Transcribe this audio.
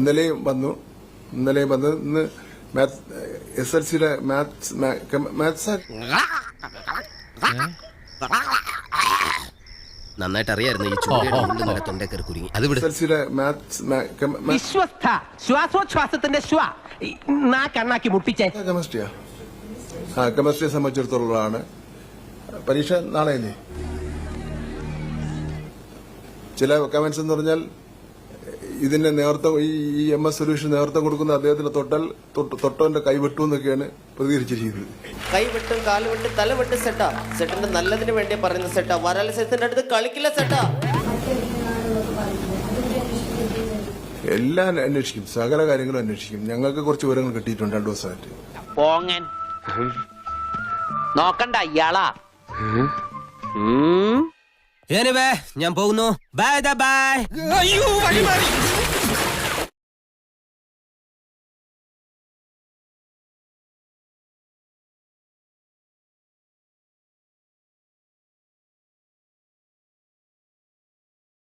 ഇന്നലെയും വന്നു ഇന്ന് SLCയുടെ മാത്സ് നന്നായിട്ട് അറിയായിരുന്നു ഈ ചൂടിയുടെ തൊണ്ടേ കയറി കുരുങ്ങി. അത് വിട്. SLCയുടെ മാത്സ് വിശ്വസ്ത ശ്വാസോച്ഛ്വാസത്തിന്റെ കണ്ണാക്കി മുട്ടിച്ചേ. കെമിസ്ട്രിയെ സംബന്ധിച്ചിടത്തോളമാണ് പരീക്ഷ നാളെയല്ലേ. ചില കമന്റ്സ് എന്ന് പറഞ്ഞാൽ ഇതിന്റെ നേതൃത്വം ഈ MS സൊല്യൂഷൻ നേതൃത്വം കൊടുക്കുന്ന അദ്ദേഹത്തിന് തൊട്ടവന്റെ കൈവിട്ടു എന്നൊക്കെയാണ് പ്രതികരിച്ചിരിക്കുന്നത്. കൈവിട്ടും കാലുവിട്ടും തലവിട്ട് സെറ്റിന്റെ നല്ലതിന് വേണ്ടി പറയുന്ന സെറ്റാ. വരാല സെറ്റിന്റെ അടുത്ത് കളിക്കില്ല സെറ്റാ. എല്ലാം അന്വേഷിക്കും, സകല കാര്യങ്ങളും അന്വേഷിക്കും. ഞങ്ങൾക്ക് കുറച്ച് വിവരങ്ങൾ കിട്ടിയിട്ടുണ്ട് 2 ദിവസമായിട്ട്. നോക്കണ്ട ഇയാളാ. ഞാൻ പോകുന്നു. Bye bye. അയ്യോ വഴി മാറി.